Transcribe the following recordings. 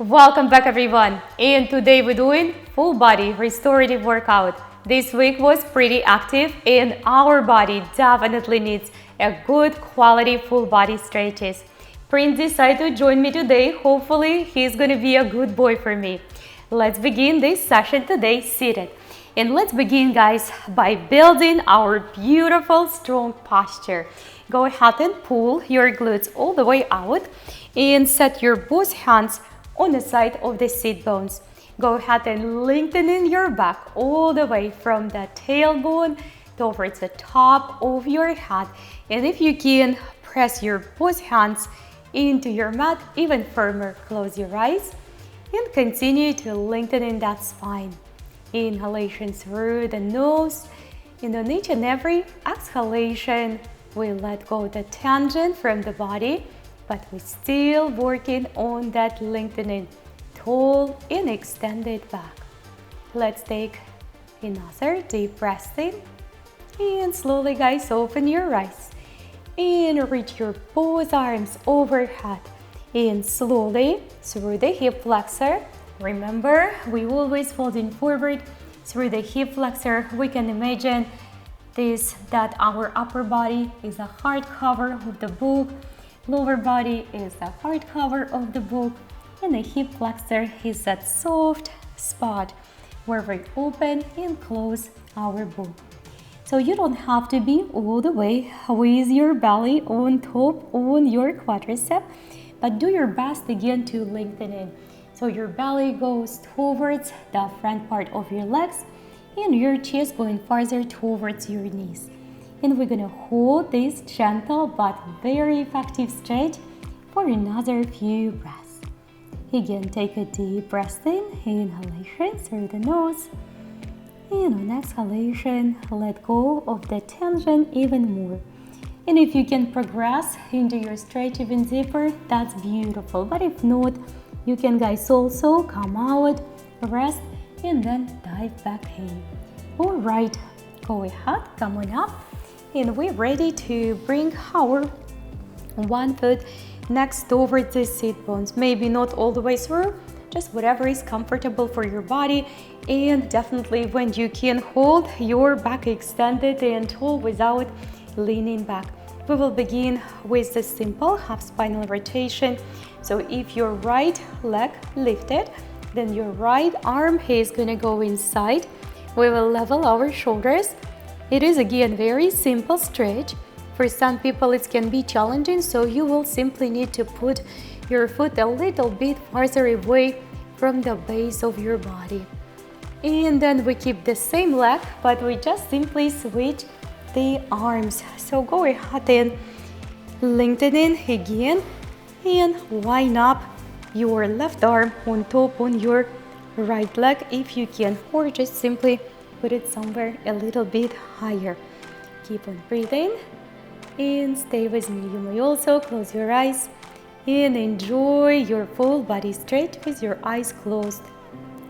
Welcome back everyone, and today we're doing full body restorative workout. This week was pretty active and our body definitely needs a good quality full body stretches. Prince decided to join me today. Hopefully he's gonna be a good boy for me. Let's begin this session today seated. And let's begin, guys, by building our beautiful strong posture. Go ahead and pull your glutes all the way out and set your both hands on the side of the sit bones. Go ahead and lengthen your back all the way from the tailbone towards the top of your head. And if you can, press your both hands into your mat even firmer. Close your eyes and continue to lengthen that spine. Inhalation through the nose, and on each and every exhalation, we let go the tension from the body, but we're still working on that lengthening, tall and extended back. Let's take another deep breath in, and slowly, guys, open your eyes and reach your both arms overhead, and slowly through the hip flexor. Remember, we always folding forward through the hip flexor. We can imagine that our upper body is a hard cover of the book, lower body is the hard cover of the book, and the hip flexor is that soft spot where we open and close our book. So you don't have to be all the way with your belly on top on your quadricep, but do your best again to lengthen it. So your belly goes towards the front part of your legs and your chest going farther towards your knees. And we're gonna hold this gentle but very effective stretch for another few breaths. Again, take a deep breath in, inhalation through the nose. And on exhalation, let go of the tension even more. And if you can progress into your stretch even deeper, that's beautiful. But if not, you can, guys, also come out, rest, and then dive back in. All right, go ahead, come on up. And we're ready to bring our one foot next over the sit bones. Maybe not all the way through, just whatever is comfortable for your body. And definitely when you can hold your back extended and tall without leaning back. We will begin with the simple half spinal rotation. So if your right leg lifted, then your right arm is gonna go inside. We will level our shoulders. It is again very simple stretch. For some people it can be challenging, so you will simply need to put your foot a little bit farther away from the base of your body. And then we keep the same leg, but we just simply switch the arms. So go ahead and lengthen it again and line up your left arm on top on your right leg if you can, or just simply put it somewhere a little bit higher. Keep on breathing and stay with me. You may also close your eyes and enjoy your full body stretch with your eyes closed.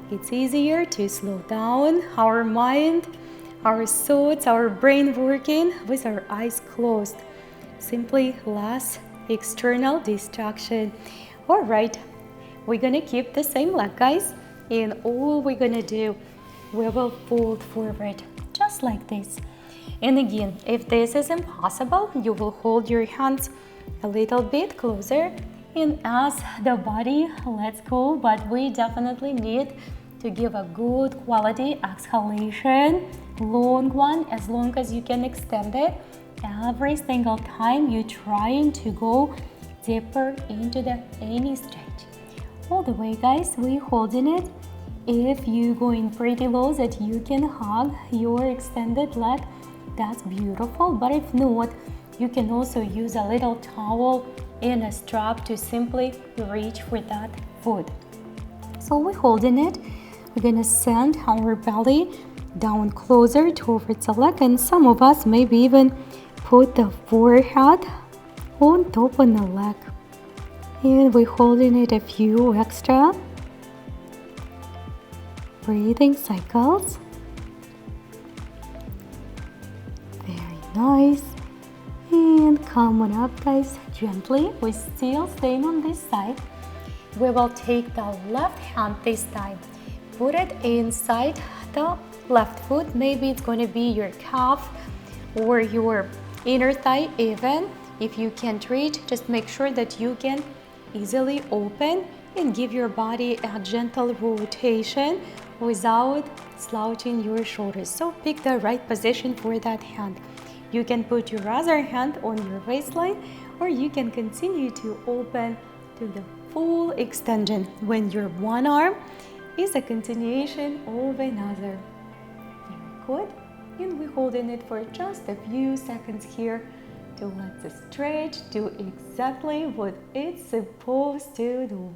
It's easier to slow down our mind, our thoughts, our brain working with our eyes closed. Simply less external distraction. All right, we're gonna keep the same leg, guys, and all we're gonna do, we will fold forward just like this. And again, if this is impossible, you will hold your hands a little bit closer and as the body lets go, but we definitely need to give a good quality exhalation, long one, as long as you can extend it. Every single time you're trying to go deeper into any stretch. All the way, guys, we're holding it. If you're going pretty low that you can hug your extended leg, that's beautiful. But if not, you can also use a little towel and a strap to simply reach for that foot. So we're holding it. We're gonna send our belly down closer towards the leg, and some of us maybe even put the forehead on top of the leg. And we're holding it a few extra breathing cycles. Very nice. And come on up, guys, gently. We're still staying on this side. we will take the left hand this time. Put it inside the left foot. Maybe it's going to be your calf or your inner thigh even. If you can't reach, just make sure that you can easily open and give your body a gentle rotation without slouching your shoulders. So pick the right position for that hand. You can put your other hand on your waistline, or you can continue to open to the full extension when your one arm is a continuation of another. Very good. And we're holding it for just a few seconds here to let the stretch do exactly what it's supposed to do.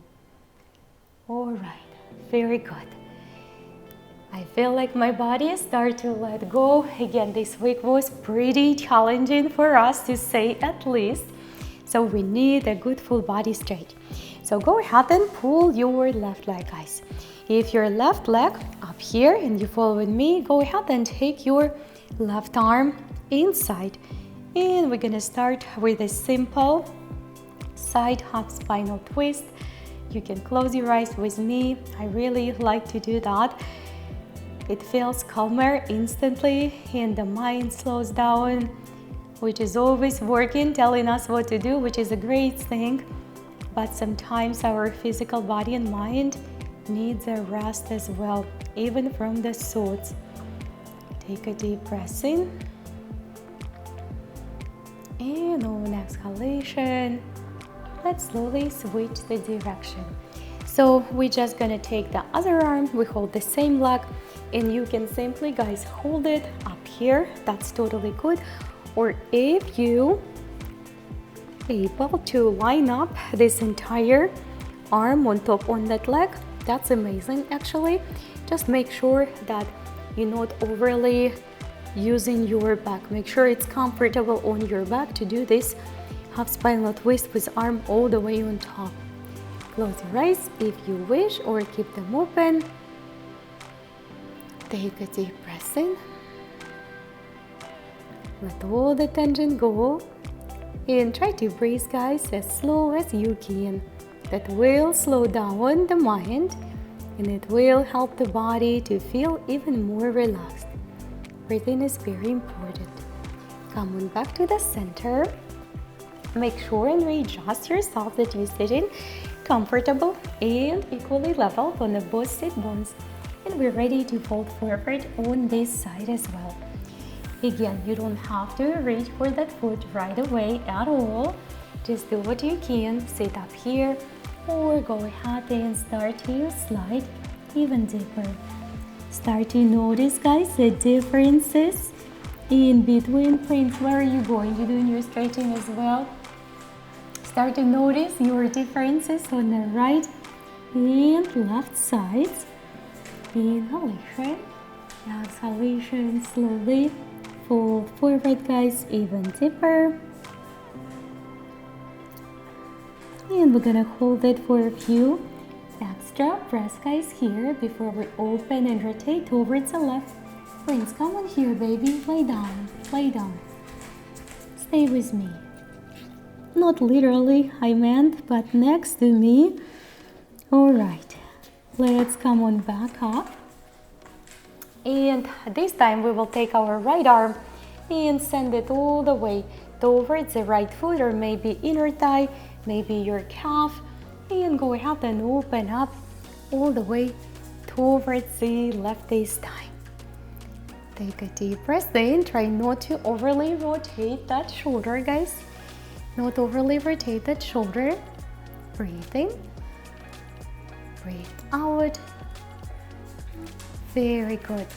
All right, very good. I feel like my body is starting to let go. Again, this week was pretty challenging for us, to say at least. So we need a good full body stretch. So go ahead and pull your left leg, guys. If your left leg up here and you follow with me, go ahead and take your left arm inside. And we're gonna start with a simple side half spinal twist. You can close your eyes with me. I really like to do that. It feels calmer instantly and the mind slows down, which is always working, telling us what to do, which is a great thing. But sometimes our physical body and mind needs a rest as well, even from the thoughts. Take a deep breath in. And on exhalation, let's slowly switch the direction. So we're just gonna take the other arm, we hold the same leg, and you can simply, guys, hold it up here. That's totally good. Or if you able to line up this entire arm on top on that leg, that's amazing actually. Just make sure that you're not overly using your back. Make sure it's comfortable on your back to do this half spinal twist with arm all the way on top. Close your eyes if you wish, or keep them open. Take a deep breath in. Let all the tension go. And try to breathe, guys, as slow as you can. That will slow down the mind and it will help the body to feel even more relaxed. Breathing is very important. Come on back to the center. Make sure and readjust yourself that you're sitting comfortable and equally leveled on the both sit bones. And we're ready to fold forward on this side as well. Again, you don't have to reach for that foot right away at all. Just do what you can. Sit up here or go ahead and start to slide even deeper. Start to notice, guys, the differences in between points. Where are you going? You're doing your stretching as well. Start to notice your differences on the right and left sides. Inhalation, exhalation, slowly fold forward, guys, even deeper. And we're gonna hold it for a few extra breaths, guys, here before we open and rotate towards the left. Prince, come on here, baby. Lay down, lay down. Stay with me. Not literally, I meant, but next to me. All right, let's come on back up. And this time we will take our right arm and send it all the way towards the right foot, or maybe inner thigh, maybe your calf, and go ahead and open up all the way towards the left this time. Take a deep breath in. Try not to overly rotate that shoulder, guys. Not overly rotate that shoulder. Breathe in. Breathe out. Very good.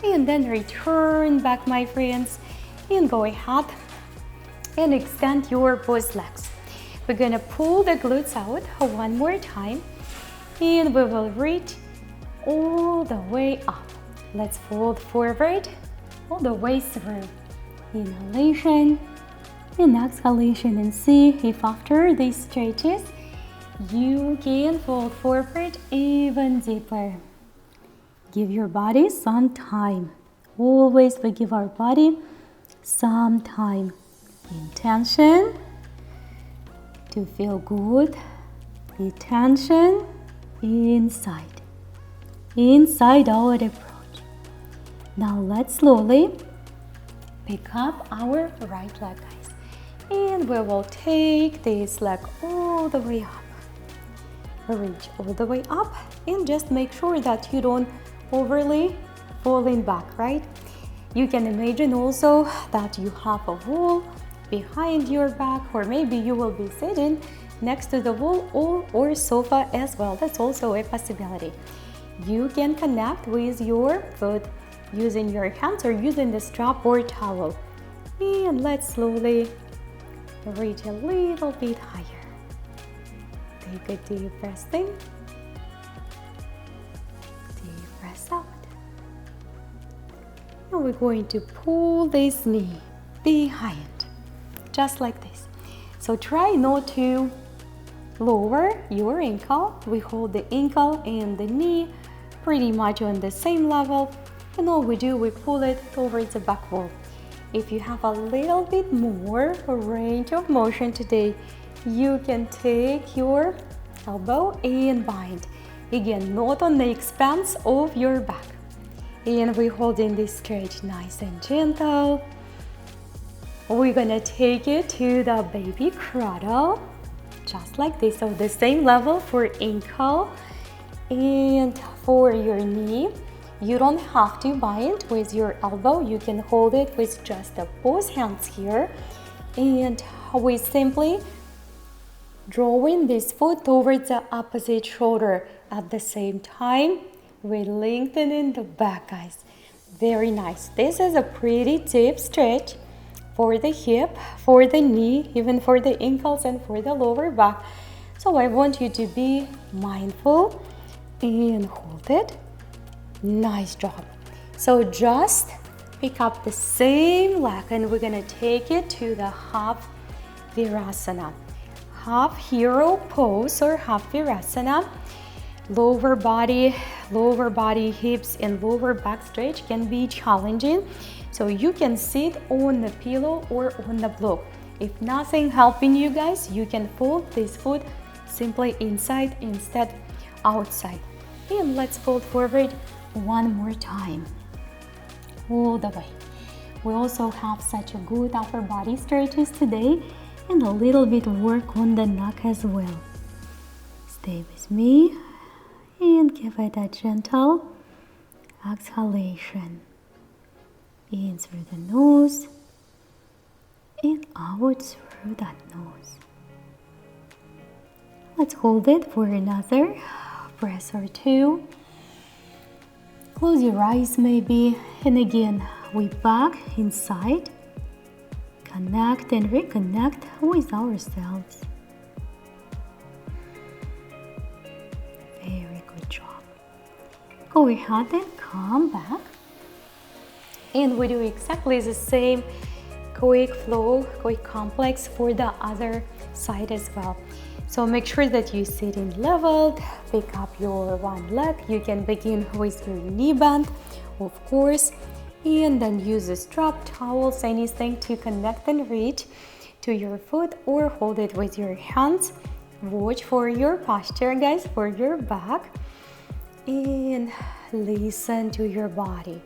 And then return back, my friends, and go ahead and extend your both legs. We're gonna pull the glutes out one more time, and we will reach all the way up. Let's fold forward all the way through. Inhalation and exhalation, and see if after these stretches you can fold forward even deeper. Give your body some time. Always we give our body some time. Intention to feel good the tension inside, inside out approach. Now let's slowly pick up our right leg, guys, and we will take this leg all the way up. Reach all the way up and just make sure that you don't overly falling back, right? You can imagine also that you have a wall behind your back, or maybe you will be sitting next to the wall or sofa as well. That's also a possibility. You can connect with your foot using your hands or using the strap or towel. And let's slowly reach a little bit higher. Take a deep breath in, deep breath out. And we're going to pull this knee behind, just like this. So try not to lower your ankle. We hold the ankle and the knee pretty much on the same level. And all we do, we pull it towards the back wall. If you have a little bit more range of motion today, you can take your elbow and bind. Again, not on the expense of your back. And we're holding this stretch nice and gentle. We're gonna take it to the baby cradle, just like this. So the same level for ankle and for your knee. You don't have to bind with your elbow. You can hold it with just both hands here. And we simply drawing this foot towards the opposite shoulder. At the same time, we're lengthening the back, guys. Very nice. This is a pretty deep stretch for the hip, for the knee, even for the ankles and for the lower back. So I want you to be mindful and hold it. Nice job. So just pick up the same leg and we're gonna take it to the half virasana. Half hero pose or half virasana. Lower body, hips and lower back stretch can be challenging. So you can sit on the pillow or on the block. If nothing helping you guys, you can fold this foot simply inside instead outside. And let's fold forward one more time. All the way. We also have such a good upper body stretches today and a little bit work on the neck as well. Stay with me and give it a gentle exhalation. In through the nose and out through that nose. Let's hold it for another breath or two. Close your eyes maybe, and again we back inside. Connect and reconnect with ourselves. Very good job. Go ahead and come back. And we do exactly the same quick flow, quick complex for the other side as well. So make sure that you sit in leveled, pick up your one leg. You can begin with your knee bend, of course, and then use a strap, towels, anything to connect and reach to your foot or hold it with your hands. Watch for your posture, guys, for your back, and listen to your body.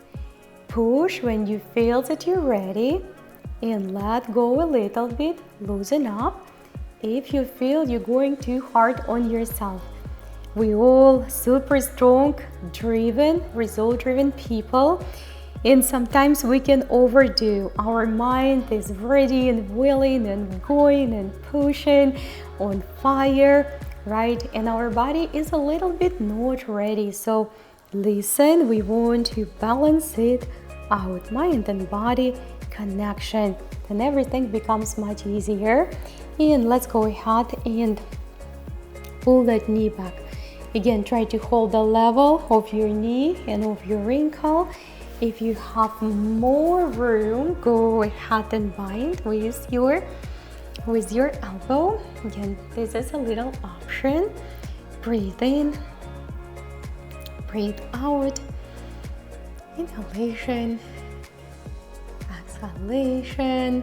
Push when you feel that you're ready and let go a little bit, loosen up if you feel you're going too hard on yourself. We all super strong, driven, result-driven people, and sometimes we can overdo. Our mind is ready and willing and going and pushing on fire, right? And our body is a little bit not ready. So listen, we want to balance it out, mind and body connection, and everything becomes much easier. And let's go ahead and pull that knee back. Again, try to hold the level of your knee and of your ankle. If you have more room, go ahead and bind with your elbow. Again, this is a little option. Breathe in, breathe out. Inhalation, exhalation,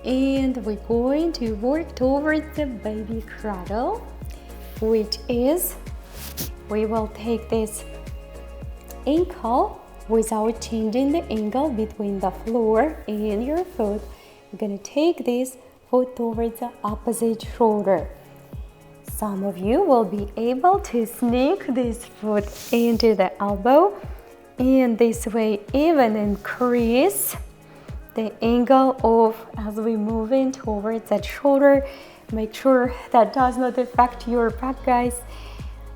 and we're going to work towards the baby cradle. which is we will take this ankle without changing the angle between the floor and your foot. You're going to take this foot towards the opposite shoulder. Some of you will be able to sneak this foot into the elbow, and this way even increase the angle of as we move in towards that shoulder. Make sure that does not affect your back, guys.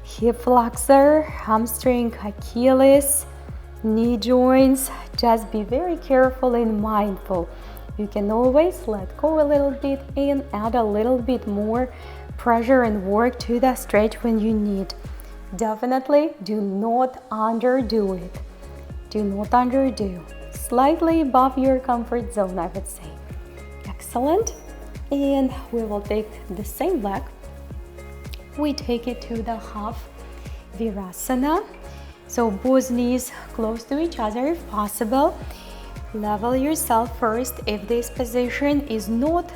Hip flexor, hamstring, Achilles, knee joints. Just be very careful and mindful. You can always let go a little bit and add a little bit more pressure and work to the stretch when you need. Definitely do not underdo it. Do not underdo. Slightly above your comfort zone, I would say. Excellent. And we will take the same leg. We take it to the half Virasana. So both knees close to each other if possible. Level yourself first. If this position is not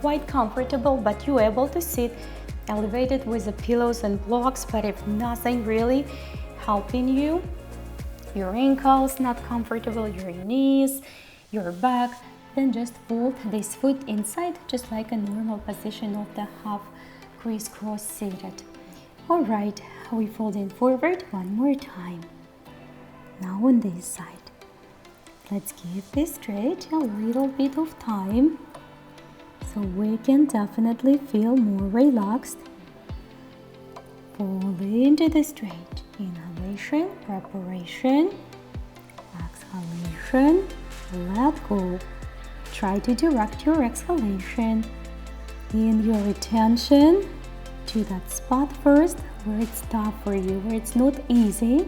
quite comfortable, but you're able to sit elevated with the pillows and blocks, but if nothing really helping you, your ankles not comfortable, your knees, your back, then just fold this foot inside, just like a normal position of the half crisscross seated. All right, we fold in forward one more time. Now on this side. Let's give this stretch a little bit of time so we can definitely feel more relaxed. Fall into the stretch. Inhalation, preparation, exhalation, let go. Try to direct your exhalation and your attention to that spot first where it's tough for you, where it's not easy.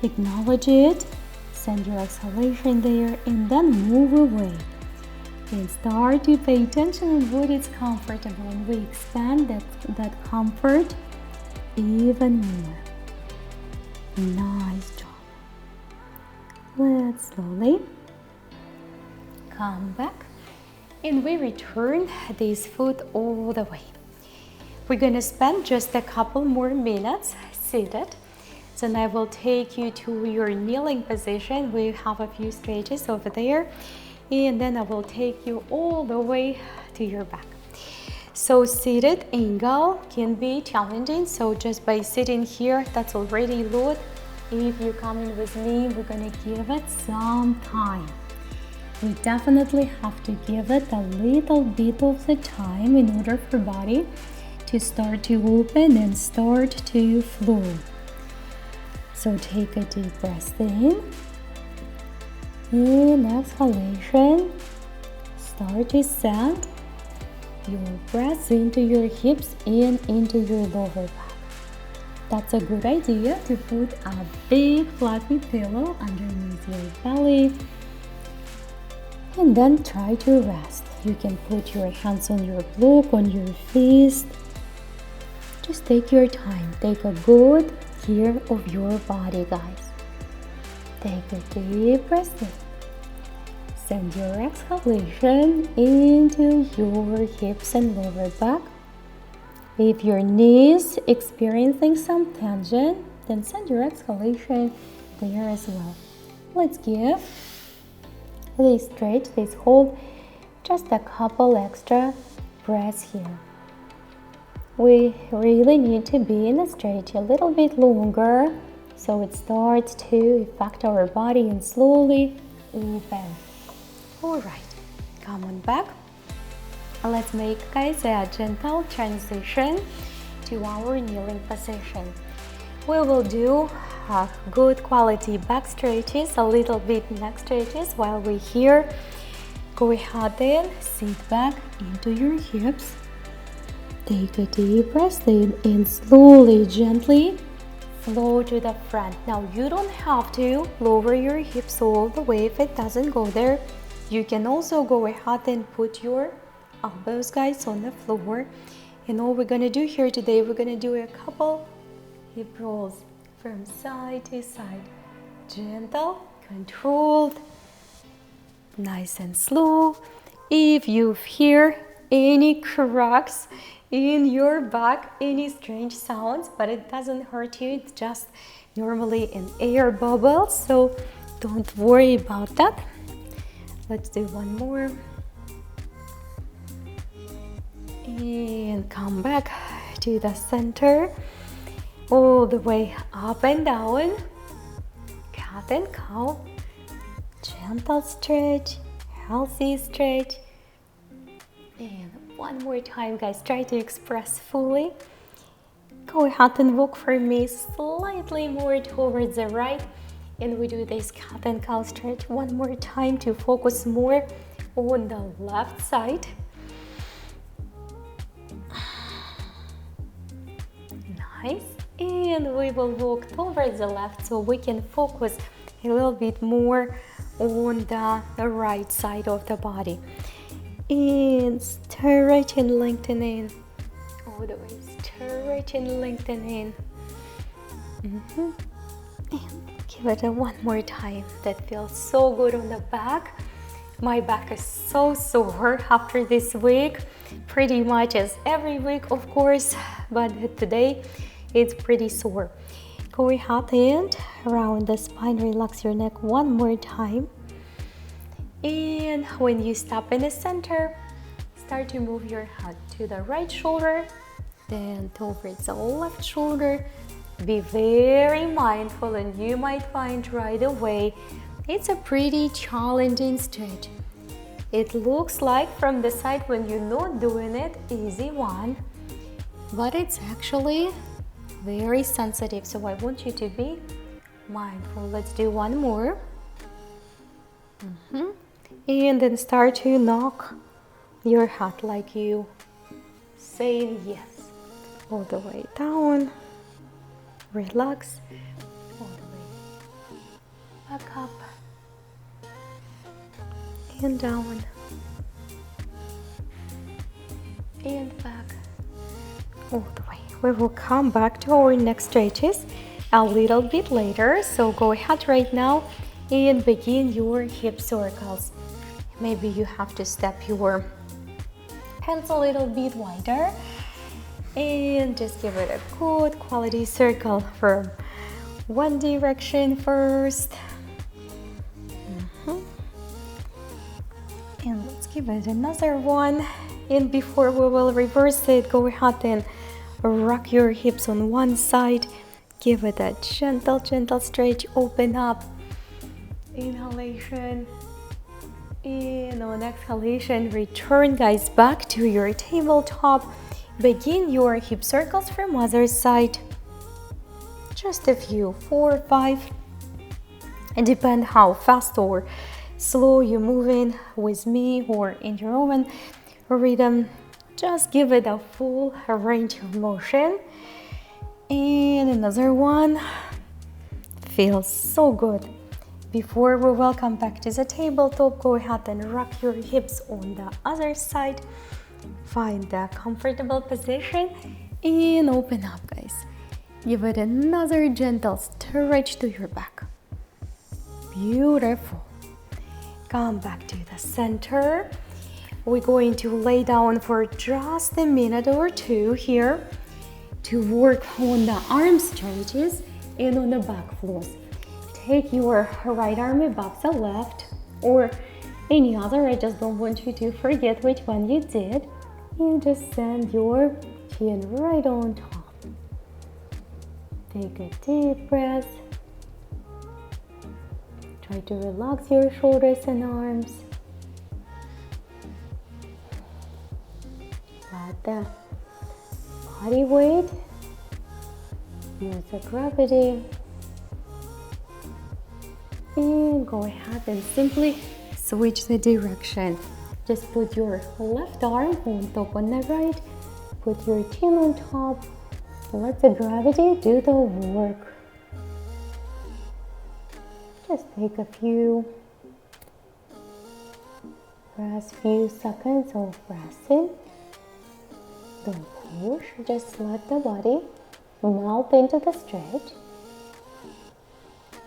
Acknowledge it. Send your exhalation there and then move away. And start to pay attention on what is comfortable, and we expand that comfort even more. Nice job. Let's slowly come back and we return this foot all the way. We're going to spend just a couple more minutes seated. Then I will take you to your kneeling position. We have a few stretches over there, and then I will take you all the way to your back. So seated angle can be challenging, so just by sitting here, that's already a lot. If you come in with me, we're gonna give it some time. We definitely have to give it a little bit of the time in order for body to start to open and start to flow. So take a deep breath in, and exhalation. Start to send your breath into your hips and into your lower back. That's a good idea to put a big fluffy pillow underneath your belly, and then try to rest. You can put your hands on your block, on your fist. Just take your time. Take a good care of your body, guys. Take a deep breath in. Send your exhalation into your hips and lower back. If your knees experiencing some tension, then send your exhalation there as well. Let's give this stretch, this hold, just a couple extra breaths here. We really need to be in a stretch a little bit longer so it starts to affect our body and slowly open. Alright, come on back. Let's make, guys, a gentle transition to our kneeling position. We will do good quality back stretches, a little bit neck stretches while we're here. Go ahead and sit back into your hips. Take a deep breath in and slowly, gently flow to the front. Now you don't have to lower your hips all the way if it doesn't go there. You can also go ahead and put your elbows, guys, on the floor. And all we're gonna do here today, we're gonna do a couple hip rolls from side to side. Gentle, controlled, nice and slow. If you hear any cracks in your back any strange sounds, but it doesn't hurt you. It's just normally an air bubble, so don't worry about that. Let's do one more. And come back to the center, all the way up and down. Cat and cow. Gentle stretch, healthy stretch. And one more time, guys, try to express fully. Go ahead and walk for me slightly more towards the right. And we do this cat and cow stretch one more time to focus more on the left side. Nice. And we will walk towards the left so we can focus a little bit more on the right side of the body. And stretch and lengthening. All the way, stretch and lengthening. And give it one more time. That feels so good on the back. My back is so sore after this week, pretty much as every week, of course, but today it's pretty sore. Go ahead and around the spine, relax your neck one more time. And when you stop in the center, start to move your head to the right shoulder, then towards the left shoulder. Be very mindful, and you might find right away it's a pretty challenging stretch. It looks like from the side when you're not doing it, easy one, but it's actually very sensitive, so I want you to be mindful. Let's do one more. And then start to knock your head like you saying yes. All the way down. Relax. All the way back up. And down. And back. All the way. We will come back to our next stretches a little bit later. So go ahead right now and begin your hip circles. Maybe you have to step your hands a little bit wider and just give it a good quality circle from one direction first. And let's give it another one. And before we will reverse it, go ahead and rock your hips on one side. Give it a gentle stretch. Open up. Inhalation. And on exhalation, return, guys, back to your tabletop. Begin your hip circles from other side. Just a few, 4 or 5. It depends how fast or slow you're moving with me or in your own rhythm. Just give it a full range of motion. And another one. Feels so good. Before we will come back to the tabletop, go ahead and rock your hips on the other side. Find a comfortable position and open up, guys. Give it another gentle stretch to your back. Beautiful. Come back to the center. We're going to lay down for just a minute or two here to work on the arm stretches and on the back floss. Take your right arm above the left or any other. I just don't want you to forget which one you did. And just send your chin right on top. Take a deep breath. Try to relax your shoulders and arms. Let the body weight use the gravity. And go ahead and simply switch the direction. Just put your left arm on top on the right. Put your chin on top. Let the gravity do the work. Just take a few seconds of resting. Don't push, just let the body melt into the stretch.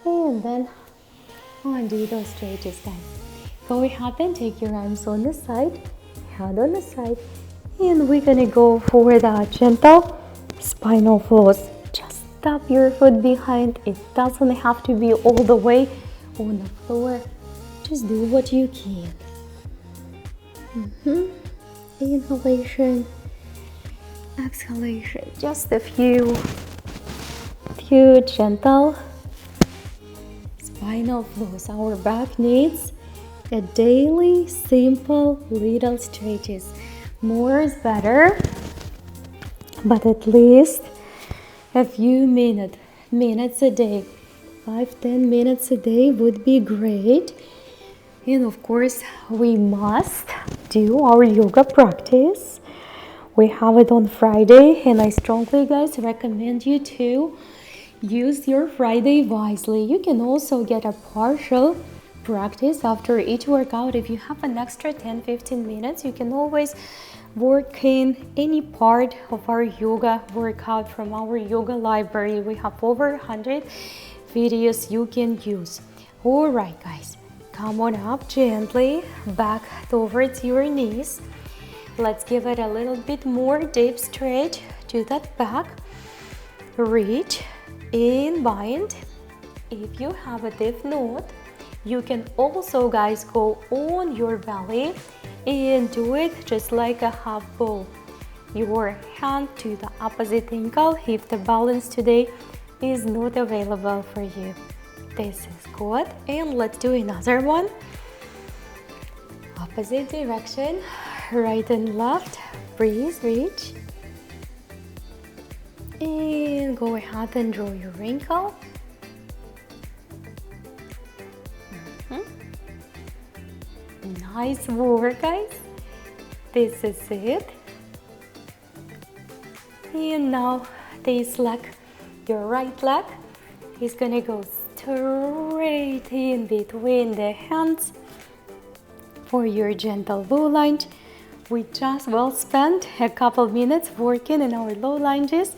And then undo those stretches, guys. Go ahead and take your arms on the side, head on the side, And we're gonna go for the gentle spinal floss. Just tap your foot behind. It doesn't have to be all the way on the floor. Just do what you can. Inhalation, exhalation. Just a few gentle spinal floss. Our back needs a daily, simple little stretches. More is better, but at least a few minutes a day. 5-10 minutes a day would be great. And of course, we must do our yoga practice. We have it on Friday, and I strongly, guys, recommend you to use your Friday wisely. You can also get a partial practice after each workout. If you have an extra 10-15 minutes, you can always work in any part of our yoga workout from our yoga library. We have over 100 videos you can use. All right, guys, come on up gently back towards your knees. Let's give it a little bit more deep stretch to that back. Reach and bind. If you have a deep knot, you can also, guys, go on your belly and do it just like a half bowl. Your hand to the opposite ankle if the balance today is not available for you. This is good. And let's do another one. Opposite direction, right and left. Breathe, reach. And go ahead and draw your ankle. Nice work, guys. This is it. And now this leg, your right leg, is gonna go straight in between the hands for your gentle low lunge. We just will spend a couple minutes working in our low lunges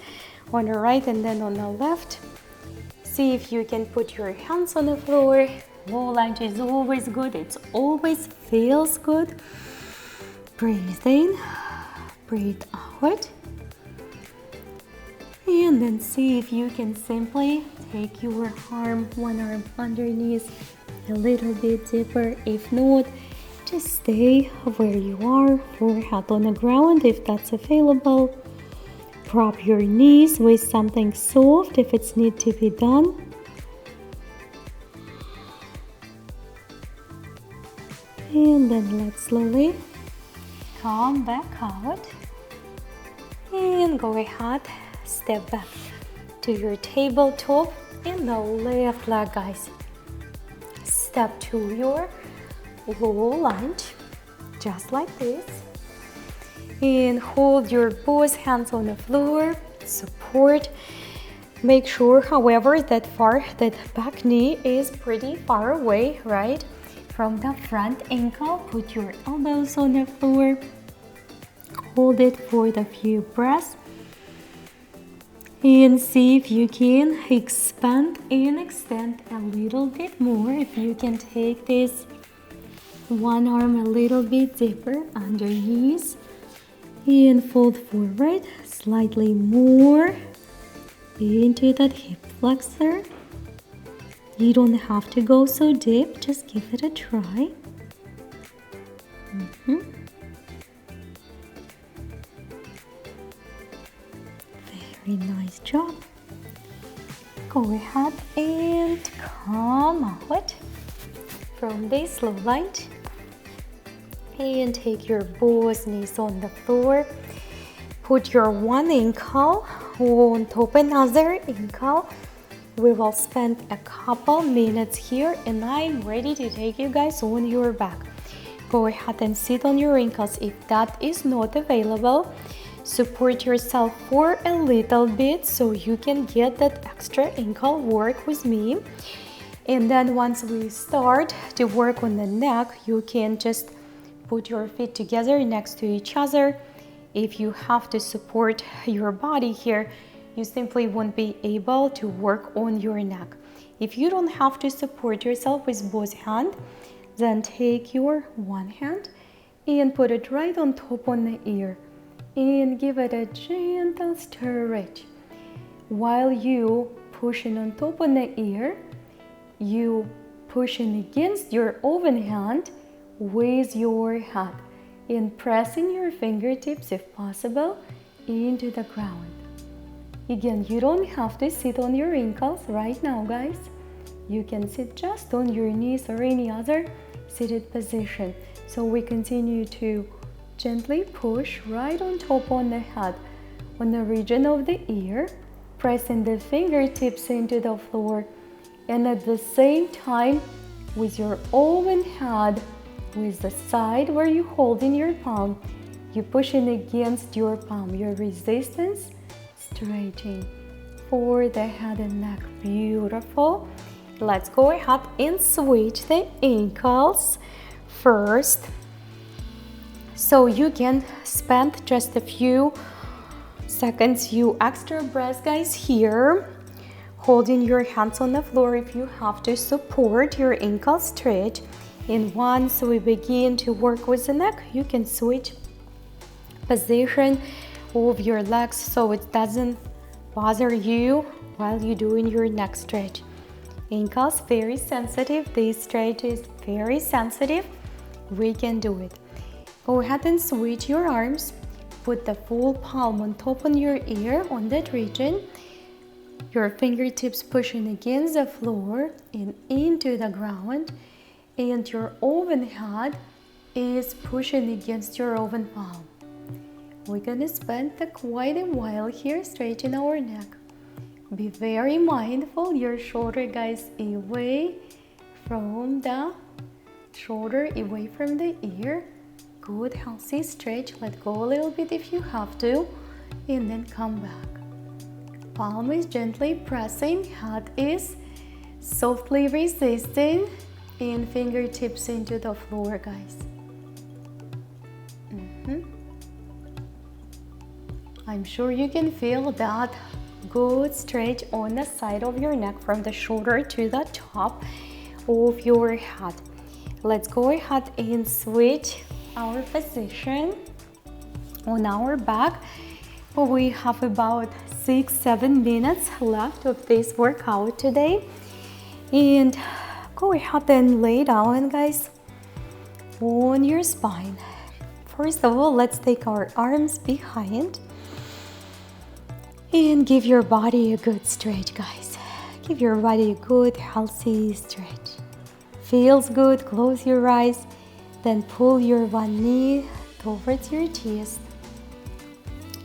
on the right and then on the left. See if you can put your hands on the floor. Low lunge is always good. It always feels good. Breathe in, breathe out. And then see if you can simply take your arm, one arm underneath a little bit deeper. If not, just stay where you are, forehead on the ground if that's available. Prop your knees with something soft if it's need to be done. And then let's slowly come back out and go ahead, step back to your tabletop and the left leg, guys. Step to your low lunge, just like this. And hold your both hands on the floor, support. Make sure, however, that back knee is pretty far away, right? From the front ankle. Put your elbows on the floor. Hold it for the few breaths. And see if you can expand and extend a little bit more. If you can take this one arm a little bit deeper underneath. And fold forward slightly more into that hip flexor. You don't have to go so deep, just give it a try. Very nice job. Go ahead and come out from this low lunge. And take your both knees on the floor. Put your one ankle on top of another ankle. We will spend a couple minutes here and I'm ready to take you guys on your back. Go ahead and sit on your ankles. If that is not available, support yourself for a little bit so you can get that extra ankle work with me. And then once we start to work on the neck, you can just put your feet together next to each other. If you have to support your body here, you simply won't be able to work on your neck. If you don't have to support yourself with both hands, then take your one hand and put it right on top on the ear. and give it a gentle stretch. While you pushing on top of the ear, you pushing against your open hand with your head and pressing your fingertips, if possible, into the ground. Again, you don't have to sit on your ankles right now, guys. You can sit just on your knees or any other seated position. So we continue to gently push right on top on the head, on the region of the ear, pressing the fingertips into the floor, and at the same time with your open head, with the side where you hold in your palm, you pushing against your palm, your resistance, stretching for the head and neck. Beautiful. Let's go ahead and switch the ankles first. So you can spend just a few seconds, few extra breaths, guys, here, holding your hands on the floor if you have to support your ankle stretch. And once we begin to work with the neck, you can switch position of your legs so it doesn't bother you while you're doing your neck stretch. Ankles very sensitive, this stretch is very sensitive. We can do it. Go ahead and switch your arms. Put the full palm on top of your ear on that region. Your fingertips pushing against the floor and into the ground. And your open head is pushing against your open palm. We're gonna spend quite a while here stretching our neck. Be very mindful, your shoulder, guys, away from the shoulder, away from the ear. Good healthy stretch. Let go a little bit if you have to, and then come back. Palm is gently pressing, head is softly resisting, and fingertips into the floor, guys. I'm sure you can feel that good stretch on the side of your neck from the shoulder to the top of your head. Let's go ahead and switch our position on our back. We have about 6-7 minutes left of this workout today. And go ahead and lay down, guys, on your spine. First of all, let's take our arms behind and give your body a good stretch, guys. Give your body a good, healthy stretch. Feels good, close your eyes, then pull your one knee towards your chest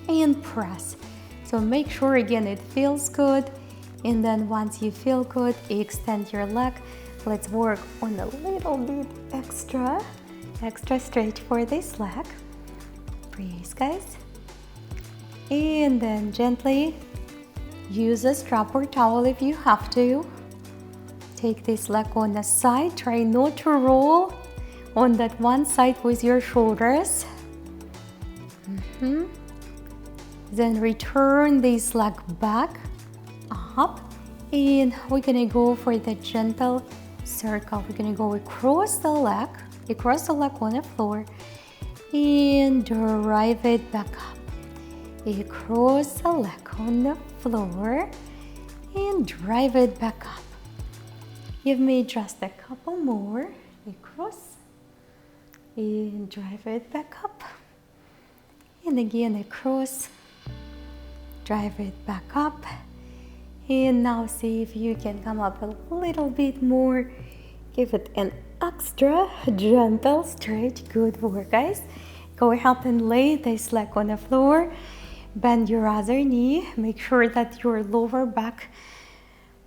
and press. So make sure again it feels good, and then once you feel good, extend your leg. Let's work on a little bit extra stretch for this leg. Breathe, guys. And then gently use a strap or towel if you have to. Take this leg on the side. Try not to roll on that one side with your shoulders. Then return this leg back up, and we're gonna go for the gentle circle. We're gonna go across the leg on the floor, and drive it back up. Across the leg on the floor and drive it back up. Give me just a couple more. Across and drive it back up. And again across, drive it back up. And now see if you can come up a little bit more. Give it an extra gentle stretch. Good work, guys. Go ahead and lay this leg on the floor. Bend your other knee. Make sure that your lower back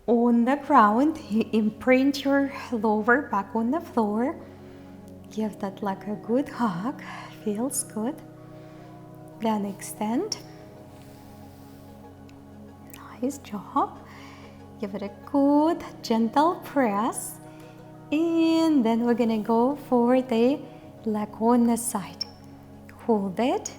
on the ground. Imprint your lower back on the floor. Give that leg a good hug. Feels good. Then extend. Nice job. Give it a good gentle press. And then we're gonna go for the leg on the side. Hold it.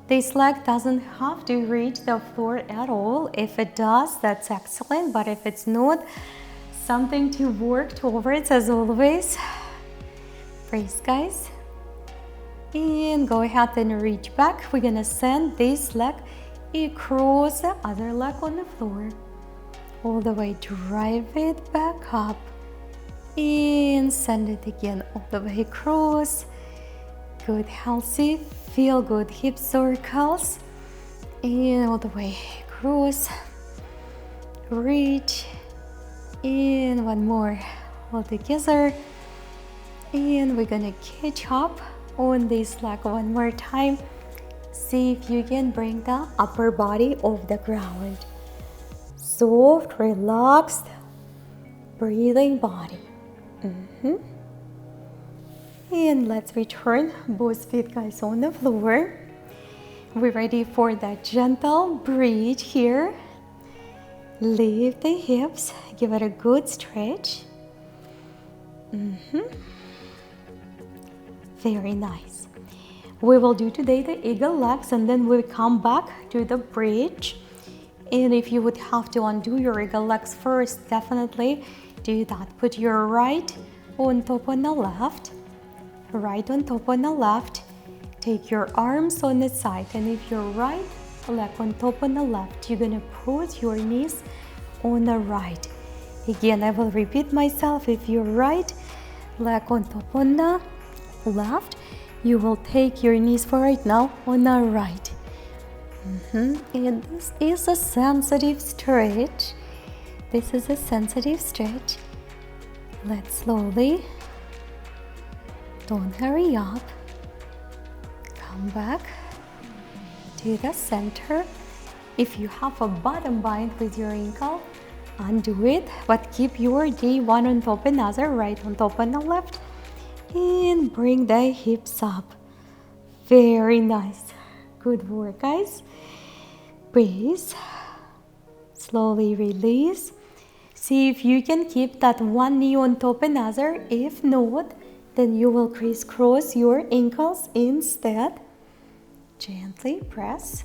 This leg doesn't have to reach the floor at all. If it does, that's excellent. But if it's not, something to work towards as always. Breathe, guys. And go ahead and reach back. We're gonna send this leg across the other leg on the floor. All the way, drive it back up. And send it again all the way across. Good, healthy, feel good hip circles. And all the way across. Reach. And one more. All together. And we're gonna catch up on this leg one more time. See if you can bring the upper body off the ground. Soft, relaxed, breathing body. And let's return both feet, guys, on the floor. We're ready for that gentle breathe here. Lift the hips, give it a good stretch. Very nice. We will do today the eagle legs, and then we'll come back to the bridge. And if you would have to undo your eagle legs first, definitely do that. Put your right on top on the left, right on top on the left. Take your arms on the side, and if your right leg on top on the left, you're gonna put your knees on the right. Again, I will repeat myself. If your right leg on top on the left, you will take your knees for right now on the right. And this is a sensitive stretch. This is a sensitive stretch. Let's slowly, don't hurry up, come back to the center. If you have a bottom bind with your ankle, undo it, but keep your knee one on top another, right on top and the left. And bring the hips up. Very nice. Good work, guys. Breathe. Slowly release. See if you can keep that one knee on top another. If not, then you will crisscross your ankles instead. Gently press.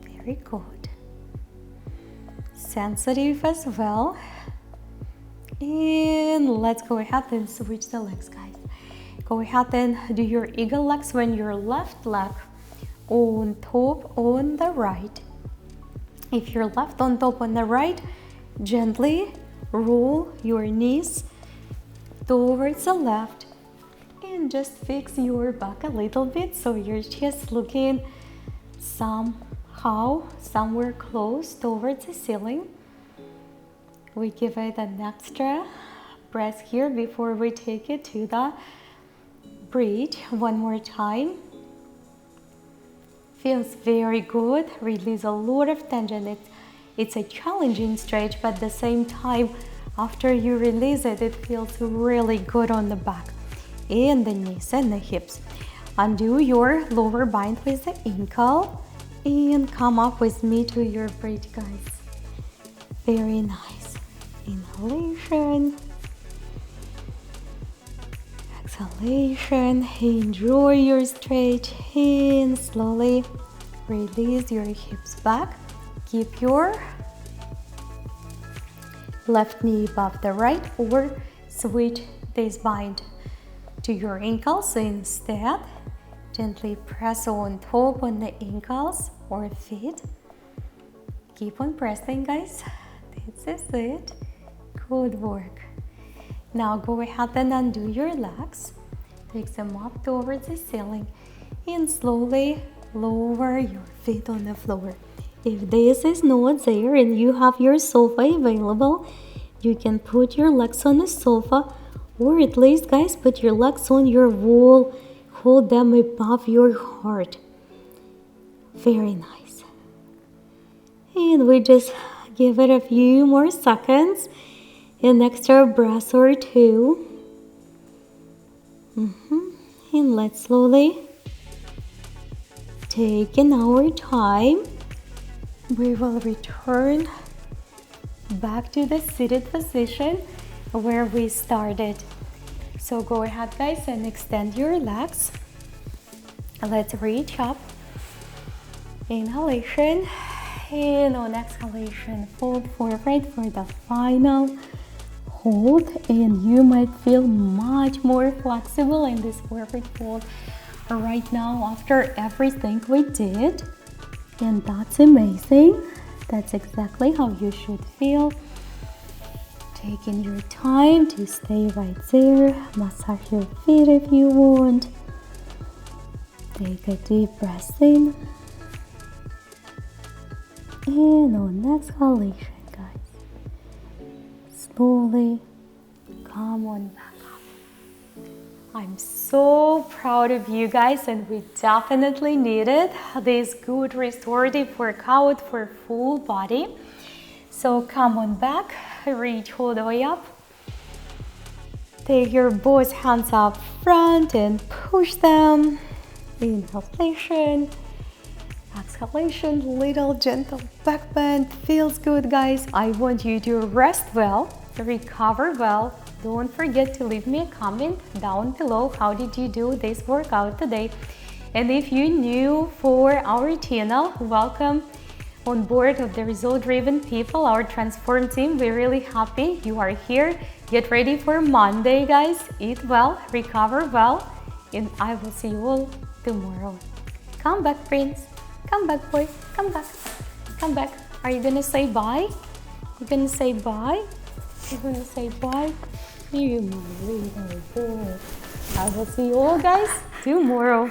Very good. Sensitive as well. And let's go ahead and switch the legs, guys. Go ahead and do your eagle legs when your left leg on top on the right. If you're left on top on the right, gently roll your knees towards the left and just fix your back a little bit so your chest looking somehow somewhere close towards the ceiling. We give it an extra breath here before we take it to the bridge one more time. Feels very good. Release a lot of tension. It's a challenging stretch, but at the same time, after you release it, it feels really good on the back and the knees and the hips. Undo your lower bind with the ankle and come up with me to your bridge, guys. Very nice. Inhalation, exhalation. Enjoy your stretch and slowly release your hips back. Keep your left knee above the right, or switch this bind to your ankles instead. Gently press on top on the ankles or feet. Keep on pressing, guys. This is it. Good work. Now go ahead and undo your legs. Take them up towards the ceiling and slowly lower your feet on the floor. If this is not there and you have your sofa available, you can put your legs on the sofa, or at least, guys, put your legs on your wall. Hold them above your heart. Very nice. And we just give it a few more seconds. An extra breath or two. And let's slowly take an hour time. We will return back to the seated position where we started. So go ahead, guys, and extend your legs. Let's reach up. Inhalation, and on exhalation, fold forward for the final hold, and you might feel much more flexible in this perfect hold right now after everything we did. And that's amazing. That's exactly how you should feel. Taking your time to stay right there. Massage your feet if you want. Take a deep breath in. And on exhalation, guys, slowly come on back up. I'm so proud of you guys, and we definitely needed this good restorative workout for full body. So come on back, reach all the way up. Take your both hands up front and push them. Inhalation. Exhalation, little gentle back bend. Feels good, guys. I want you to rest well, recover well. Don't forget to leave me a comment down below. How did you do this workout today? And if you're new for our channel, welcome on board of the result-driven people, our transform team. We're really happy you are here. Get ready for Monday, guys. Eat well, recover well, and I will see you all tomorrow. Come back, friends. Come back, boys. Come back. Come back. Are you gonna say bye? You're gonna say bye? You're gonna say bye? You my little boy. I will see you all, guys, tomorrow.